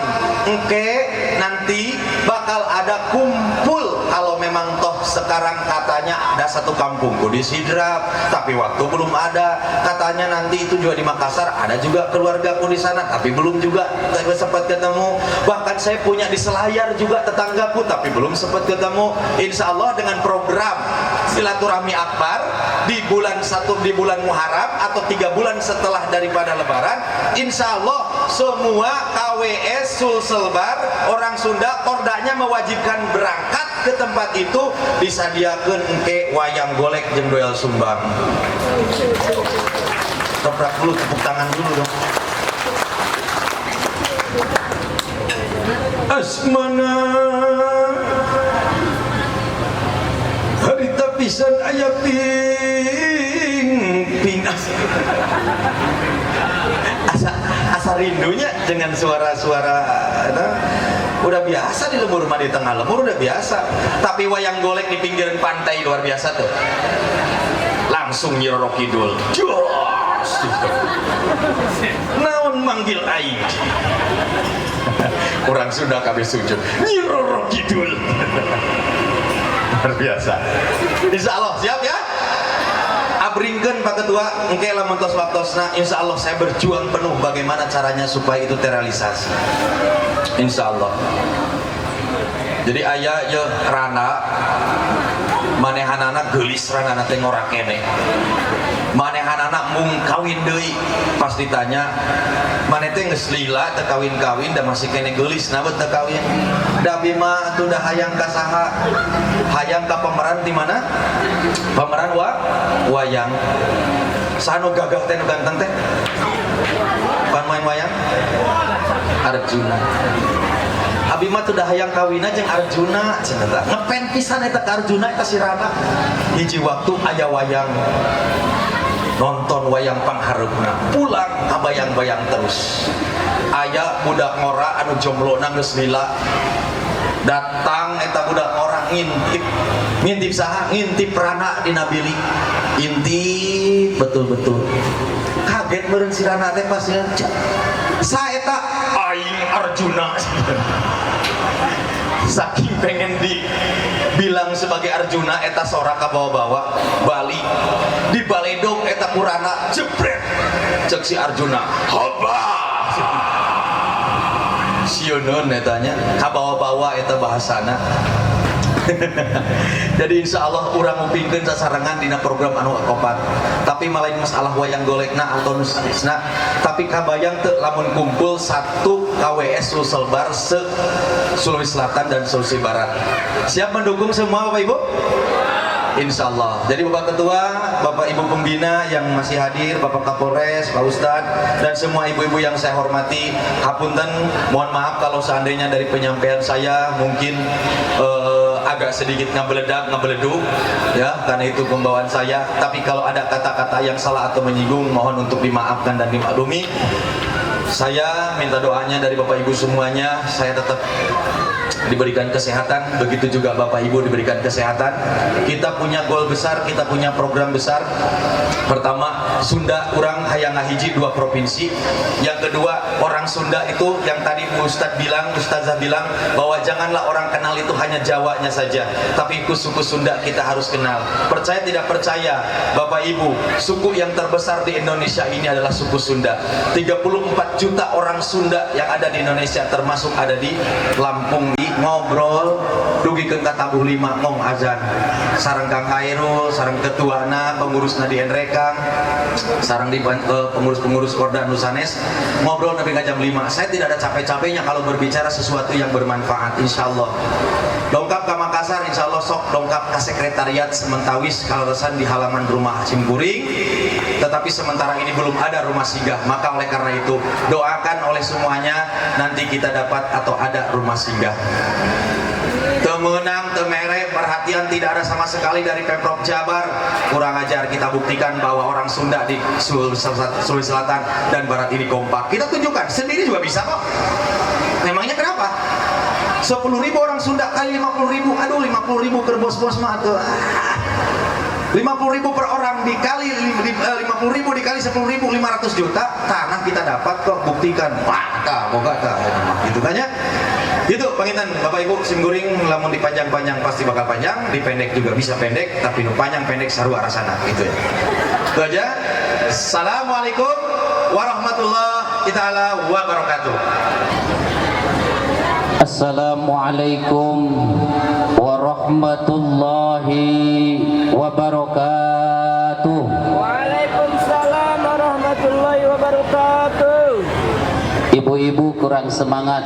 [SPEAKER 4] engke nanti bakal ada kumpul. Kalau memang toh sekarang katanya ada satu kampung di Sidrap, tapi waktu belum ada. Katanya nanti itu juga di Makassar, ada juga keluargaku di sana, tapi belum juga sempat ketemu. Bahkan saya punya di Selayar juga tetanggaku, tapi belum sempat ketemu. Insya Allah dengan program silaturahmi akbar di bulan Muharram atau 3 bulan setelah daripada Lebaran, insya Allah semua KWS Sulselbar orang Sunda kordanya mewajibkan berangkat ke tempat itu, disadiakan ke wayang golek jeung doel sumbang. Toprak dulu, tepuk tangan dulu dong. Asmana harita pisan aya ping asa rindunya dengan suara-suara udah biasa di lembur mah, di tengah lembur udah biasa. Tapi wayang golek di pinggiran pantai luar biasa tuh. Langsung Nyi Roro Kidul. Naon manggil aing. Orang Sunda kabeh sujud. Nyi Roro Kidul. Luar biasa. Insya Allah siap ya. Abringkeun Pak Ketua, engke lamun tos waktosna, insya Allah saya berjuang penuh bagaimana caranya supaya itu terrealisasi. Insya Allah. Jadi ayah ye rana manehanana geulis ranana teh ngora kene. Manehanana mung kawin deui. Pas ditanya, maneh teh geus lila teu kawin-kawin da masih kene geulis na teu kawin. Da abdi mah atuh da hayang ka saha? Hayang ka pemeran di mana? Pemeran wayang. Sanu gagah teh nu ganteng teh? Pan main wayang? Arjuna. Abi mah teu da hayang kawina jeung Arjuna cenah tah. Ngepen pisan eta ka Arjuna eta si Rana. Hiji waktu aya wayang, nonton wayang panghareupna, pulang ka bayang-bayang terus aya budak ngora anu jomblo geus lila datang eta budak ngora ngintip saha ngintip rana dina bilik intip betul-betul kaget meureun si rana teh pas saeta aing Arjuna saking pengen dibilang sebagai Arjuna eta sora kabawa-bawa Bali di baledog eta kurana jebret cek si Arjuna hoba sionon etanya kabawa-bawa eta bahasana. Jadi insya Allah urang mupingkeun sasarengan dina program anu kopat tapi malain masalah wayang golekna atau nusanisna tapi kabayang teu lamun kumpul satu KWS Sulselbar se Sulawesi Selatan dan Sulawesi Barat siap mendukung semua Bapak Ibu? Insya Allah. Jadi Bapak Ketua, Bapak Ibu Pembina yang masih hadir, Bapak Kapolres, Pak Ustadz, dan semua ibu-ibu yang saya hormati, hapunten, mohon maaf kalau seandainya dari penyampaian saya mungkin agak sedikit ngebeleduk, ya, karena itu pembawaan saya. Tapi kalau ada kata-kata yang salah atau menyinggung, mohon untuk dimaafkan dan dimaklumi. Saya minta doanya dari Bapak Ibu semuanya, saya tetap diberikan kesehatan, begitu juga Bapak Ibu diberikan kesehatan. Kita punya goal besar, kita punya program besar. Pertama, Sunda urang hayang ngahiji 2 provinsi. Yang kedua, orang Sunda itu yang tadi Ustazah bilang bahwa janganlah orang kenal itu hanya Jawanya saja, tapi suku Sunda kita harus kenal. Percaya tidak percaya, Bapak Ibu, suku yang terbesar di Indonesia ini adalah suku Sunda. 34 juta orang Sunda yang ada di Indonesia, termasuk ada di Lampung. Ngobrol dugi ke tabuh 5 ngong azan sareng Kang Khairul, sareng ketuana pengurusna di Enrekang, sareng di pengurus-pengurus Korda Nusanes, ngobrol sampai jam 5. Saya tidak ada capek-capeknya kalau berbicara sesuatu yang bermanfaat, insya Allah. Dongkap ke Makassar, insya Allah sok dongkap ke sekretariat Sementawis Kaleresan di halaman rumah Cimkuring. Tetapi sementara ini belum ada rumah singgah, maka oleh karena itu doakan oleh semuanya nanti kita dapat atau ada rumah singgah. Temenang, temere, perhatian tidak ada sama sekali dari Pemprov Jabar. Kurang ajar, kita buktikan bahwa orang Sunda di Sulawesi Selatan dan Barat ini kompak. Kita tunjukkan, sendiri juga bisa kok. Memangnya kenapa? 10.000 orang Sunda kali 50.000, aduh 50.000 ke bos-bos mah tuh. 50.000 per orang dikali 50.000 dikali 10.000 500 juta tanah kita dapat kok, buktikan. Wah, boga gitu kan ya. Gitu panginten Bapak Ibu simguring lamun dipanjang-panjang pasti bakal panjang, dipendek juga bisa pendek, tapi nu panjang pendek sarua rasana gitu ya. Itu aja. Assalamualaikum warahmatullahi taala wabarakatuh.
[SPEAKER 3] Assalamualaikum warahmatullahi wabarakatuh. Waalaikumsalam warahmatullahi wabarakatuh. Ibu-ibu kurang semangat.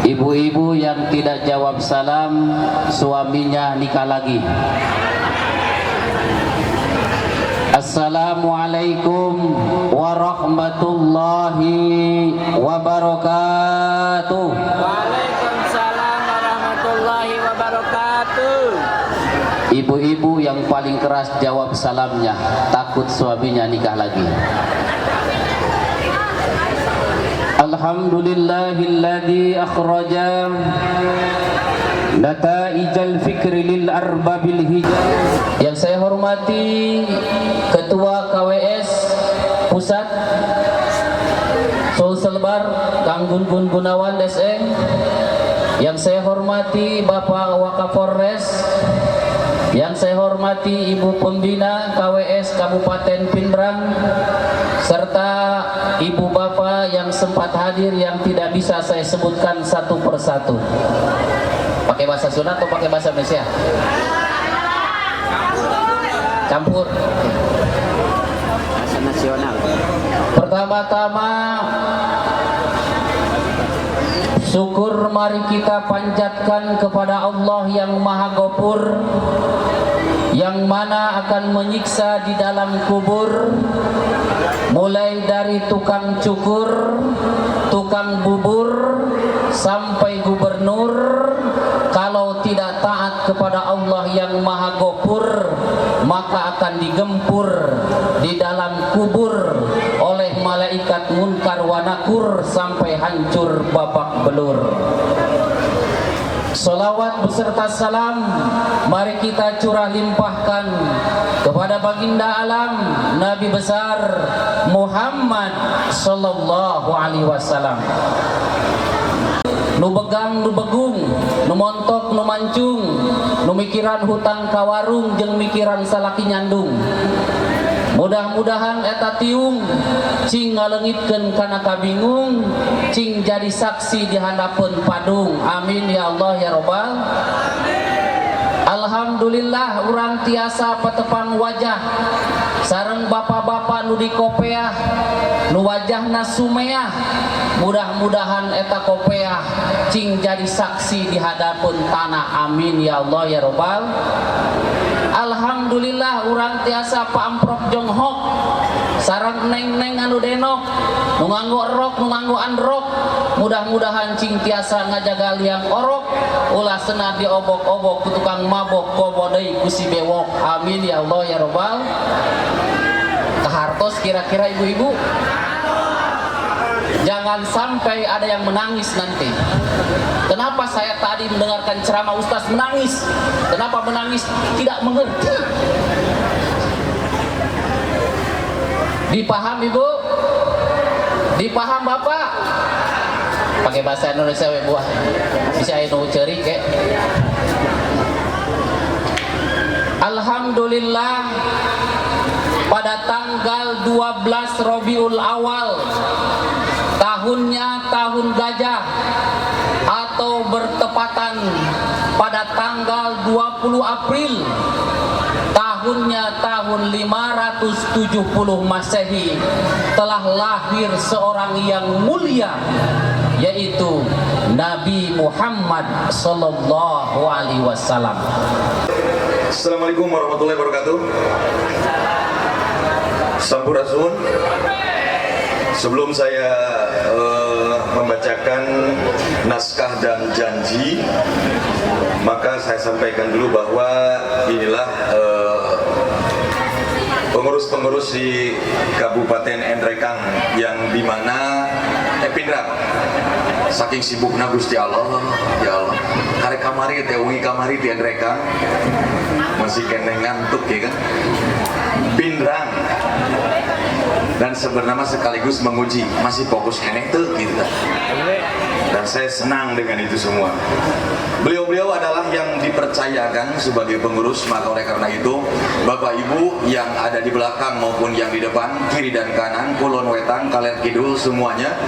[SPEAKER 3] Ibu-ibu yang tidak jawab salam, suaminya nikah lagi. Assalamualaikum warahmatullahi wabarakatuh. Waalaikumsalam warahmatullahi wabarakatuh. Ibu-ibu yang paling keras jawab salamnya, takut suaminya nikah lagi. Alhamdulillahilladzi akhraja nataijal fikri lil arbabil hijab. Yang saya hormati Ketua KWS Pusat Sulselbar Kang Gun Gunawan SM. Yang saya hormati Bapak Wakapolres. Yang saya hormati Ibu Pembina KWS Kabupaten Pindrang, serta Ibu Bapak yang sempat hadir yang tidak bisa saya sebutkan satu persatu. Pakai bahasa Sunda atau pakai bahasa Indonesia? Campur. Bahasa nasional. Pertama-tama syukur mari kita panjatkan kepada Allah yang Maha Ghafur, yang mana akan menyiksa di dalam kubur, mulai dari tukang cukur, tukang bubur, sampai gubernur. Kalau tidak taat kepada Allah yang Maha Ghafur, maka akan digempur di dalam kubur oleh malaikat munkar wa nakur sampai hancur babak belur. Salawat beserta salam mari kita curah limpahkan kepada baginda alam Nabi besar Muhammad sallallahu alaihi wasallam. Nu begang nu begung, nu montok nu mancung, nu mikiran hutang kawarung jeung mikiran salaki nyandung. Mudah-mudahan eta tiung cing ngaleungitkeun kana kabingung, cing jadi saksi di hadapan padung. Amin ya Allah ya Rabbal. Alhamdulillah urang tiasa patepang wajah sareng bapak-bapak nu di kopeah nu wajahna sumeah. Mudah-mudahan eta kopeah cing jadi saksi di hadapan tanah. Amin ya Allah ya Rabbal. Alhamdulillah urang tiasa paamprok jonghok sareng neng-neng anu denok nu nganggo rok nu nganggo androk. Mudah-mudahan cing tiasa ngajaga liang orok ulah senah diobok-obok ku tukang mabok kobo deui ku si bewok. Amin ya Allah ya Rabbal. Kahartos kira-kira ibu-ibu jangan sampai ada yang menangis nanti. Kenapa saya tadi mendengarkan ceramah Ustaz menangis? Kenapa menangis? Tidak mengerti. Dipaham ibu? Dipaham bapak? Pakai bahasa Indonesia we buah. Bisa anu ceurik ke? Alhamdulillah pada tanggal 12 Rabiul Awal tahunnya tahun gajah atau bertepatan pada tanggal 20 April tahunnya tahun 570 Masehi telah lahir seorang yang mulia yaitu Nabi Muhammad sallallahu alaihi wasallam.
[SPEAKER 4] Assalamualaikum warahmatullahi wabarakatuh. Sampurasun. Sebelum saya membacakan naskah dan janji, maka saya sampaikan dulu bahwa inilah pengurus-pengurus di Kabupaten Endrekang yang dimana Pindrang saking sibukna Gusti Allah, ya Allah, karek kamari teh wengi kamari di Endrekang masih kene ngantuk ya kan, Pindrang. Dan sebenarnya sekaligus menguji masih fokus kene tuh gitu kan. Dan saya senang dengan itu semua. Beliau-beliau adalah yang dipercayakan sebagai pengurus, maka oleh karena itu Bapak Ibu yang ada di belakang maupun yang di depan, kiri dan kanan, kulon wetan, kaler kidul, semuanya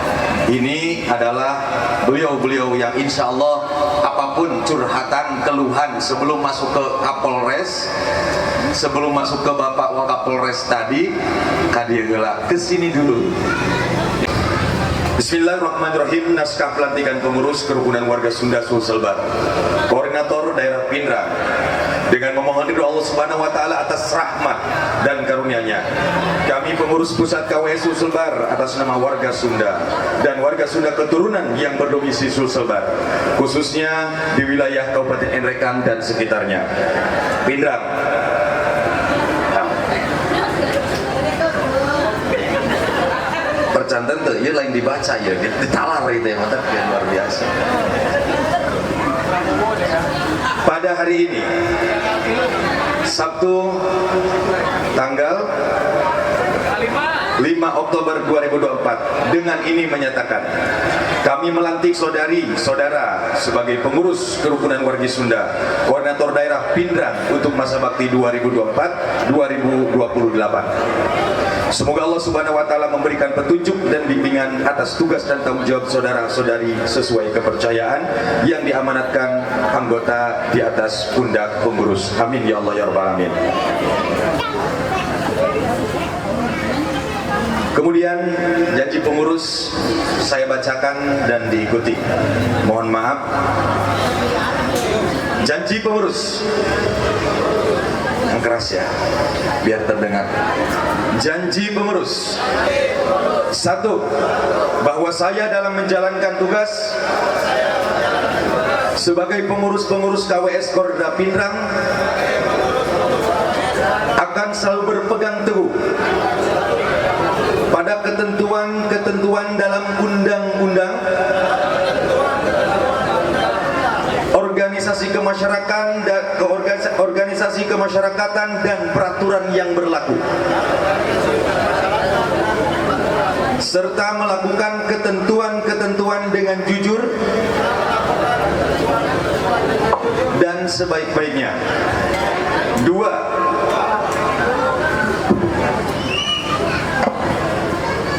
[SPEAKER 4] ini adalah beliau-beliau yang insya Allah apapun curhatan, keluhan sebelum masuk ke Kapolres, sebelum masuk ke Bapak Wakapolres tadi, kadieulah kesini dulu. Bismillahirrahmanirrahim. Naskah pelantikan pengurus Kerukunan Warga Sunda Sulselbar, Koordinator Daerah Pindrang, dengan memohon ridho Allah Subhanahu wa taala atas rahmat dan karunia-Nya. Kami pengurus pusat KWS Sulselbar atas nama warga Sunda dan warga Sunda keturunan yang berdomisili Sulselbar, khususnya di wilayah Kabupaten Endrekang dan sekitarnya. Pindrang. Percantan tuh, ya lain dibaca ya, ditalar itu ya, mantap ya, luar biasa. Pada hari ini, Sabtu, tanggal 5 Oktober 2024, dengan ini menyatakan kami melantik saudara sebagai pengurus Kerukunan Warga Sunda, Koordinator Daerah Pindrang untuk masa bakti 2024-2028. Semoga Allah Subhanahu wa taala memberikan petunjuk dan bimbingan atas tugas dan tanggung jawab saudara-saudari sesuai kepercayaan yang diamanatkan anggota di atas pundak pengurus. Amin ya Allah ya rabbal alamin. Kemudian janji pengurus saya bacakan dan diikuti. Mohon maaf. Janji pengurus. Yang keras ya, biar terdengar. Janji pengurus. 1. Bahwa saya dalam menjalankan tugas sebagai pengurus-pengurus KWS Korda Pindrang akan selalu berpegang teguh pada ketentuan-ketentuan dalam undang-undang, organisasi kemasyarakatan dan peraturan yang berlaku, serta melakukan ketentuan-ketentuan dengan jujur dan sebaik-baiknya. 2.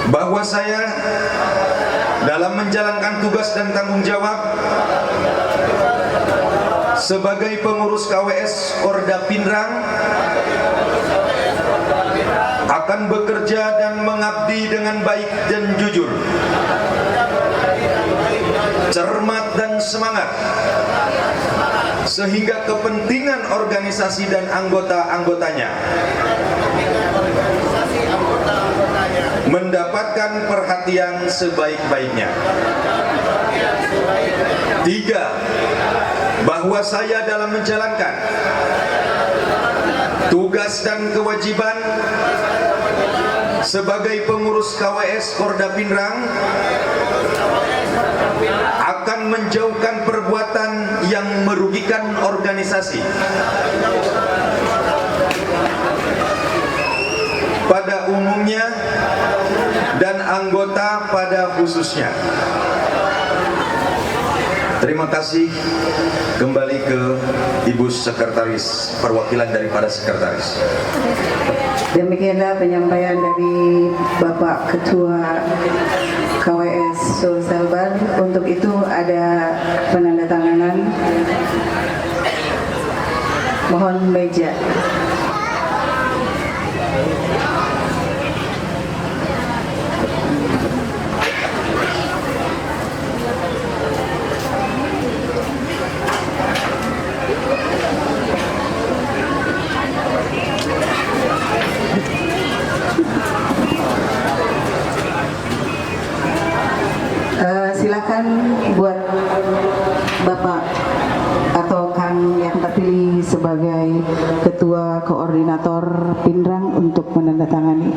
[SPEAKER 4] Bahwa saya dalam menjalankan tugas dan tanggung jawab sebagai pengurus KWS Korda Pindrang akan bekerja dan mengabdi dengan baik dan jujur, cermat dan semangat, sehingga kepentingan organisasi dan anggota-anggotanya mendapatkan perhatian sebaik-baiknya. 3. Bahwa saya dalam menjalankan tugas dan kewajiban sebagai pengurus KWS Korda Pindrang akan menjauhkan perbuatan yang merugikan organisasi pada umumnya dan anggota pada khususnya. Terima kasih. Kembali ke Ibu Sekretaris, perwakilan daripada Sekretaris.
[SPEAKER 5] Demikianlah penyampaian dari Bapak Ketua KWS Sulselbar. Untuk itu ada penandatanganan. Mohon meja. Silakan buat Bapak atau Kang yang terpilih sebagai Ketua Koordinator Pindrang untuk menandatangani.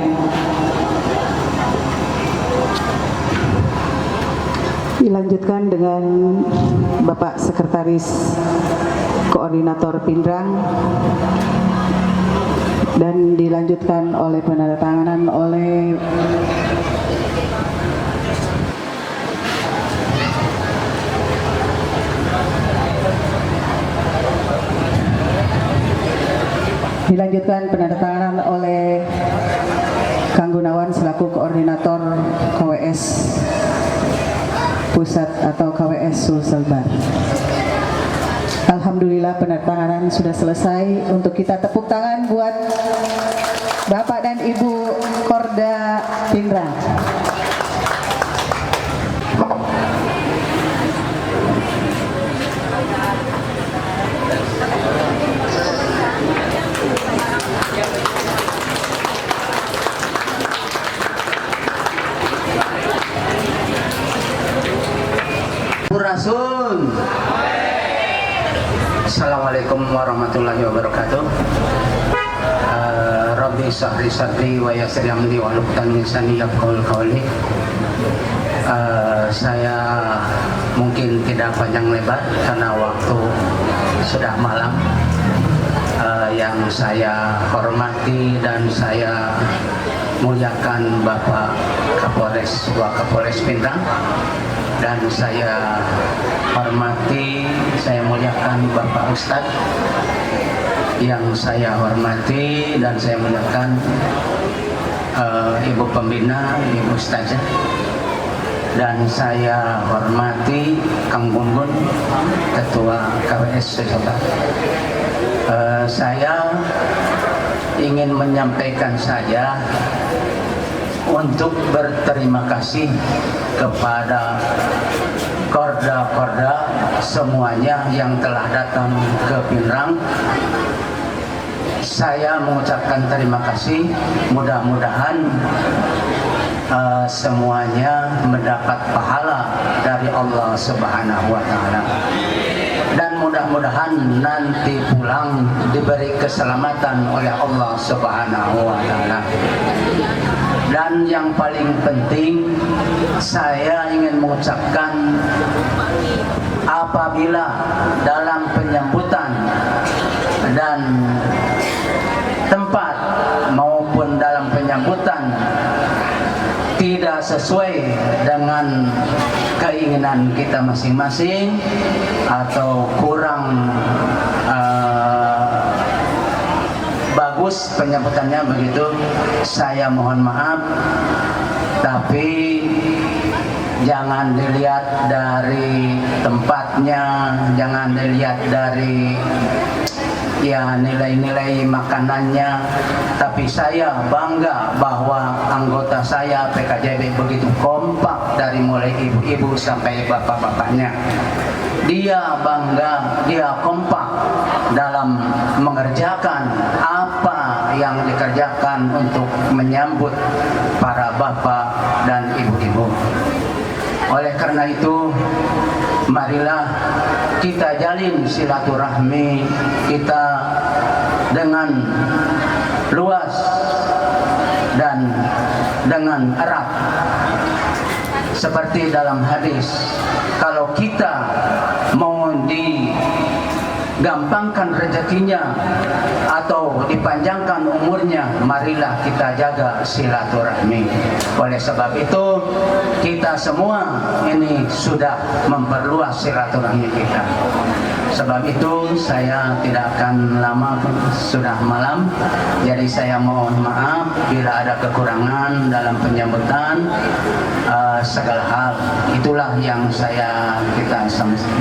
[SPEAKER 5] Dilanjutkan dengan Bapak Sekretaris Koordinator Pindrang dan dilanjutkan oleh penandatanganan oleh Kang Gunawan selaku Koordinator KWS Pusat atau KWS Sulselbar. Alhamdulillah penandatanganan sudah selesai. Untuk kita tepuk tangan buat Bapak dan Ibu Korda Pindrang.
[SPEAKER 6] Rasul. Assalamualaikum warahmatullahi wabarakatuh. Rabbi sahri sadri wa yassir amri wa hlul lisani yafqahul qawli. Saya mungkin tidak panjang lebar karena waktu sudah malam. Yang saya hormati dan saya muliakan Bapak Kapolres Wakapolres Pindrang, dan saya hormati, saya muliakan Bapak Ustadz, yang saya hormati dan saya muliakan Ibu Pembina, Ibu Ustazah, dan saya hormati Kang Bunbun, Ketua KWS Sulselbar. Saya ingin menyampaikan saja untuk berterima kasih kepada korda-korda semuanya yang telah datang ke Pindrang. Saya mengucapkan terima kasih. Mudah-mudahan semuanya mendapat pahala dari Allah Subhanahu wa Ta'ala, dan mudah-mudahan nanti pulang diberi keselamatan oleh Allah Subhanahu wa Ta'ala. Dan yang paling penting, saya ingin mengucapkan apabila dalam penyambutan dan tempat maupun dalam penyambutan tidak sesuai dengan keinginan kita masing-masing atau kurang bagus penyambutannya begitu, saya mohon maaf, tapi jangan dilihat dari tempatnya, jangan dilihat dari ya nilai-nilai makanannya, tapi saya bangga bahwa anggota saya PKJB begitu kompak dari mulai ibu-ibu sampai bapak-bapaknya. Dia bangga, dia kompak dalam mengerjakan apa yang dikerjakan untuk menyambut para bapak dan ibu-ibu. Oleh karena itu, marilah kita jalin silaturahmi kita dengan luas dan dengan erat. Seperti dalam hadis, kalau kita mau digampangkan rezekinya atau dipanjangkan umurnya, marilah kita jaga silaturahmi. Oleh sebab itu, kita semua ini sudah memperluas silaturahmi kita. Sebab itu saya tidak akan lama, sudah malam, jadi saya mohon maaf bila ada kekurangan dalam penyambutan segala hal. Itulah yang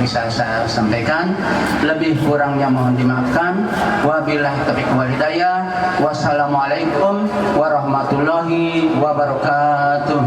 [SPEAKER 6] bisa saya sampaikan. Lebih kurangnya mohon dimaafkan. Wabillahi taufiq wal hidayah. Wassalamualaikum warahmatullahi wabarakatuh.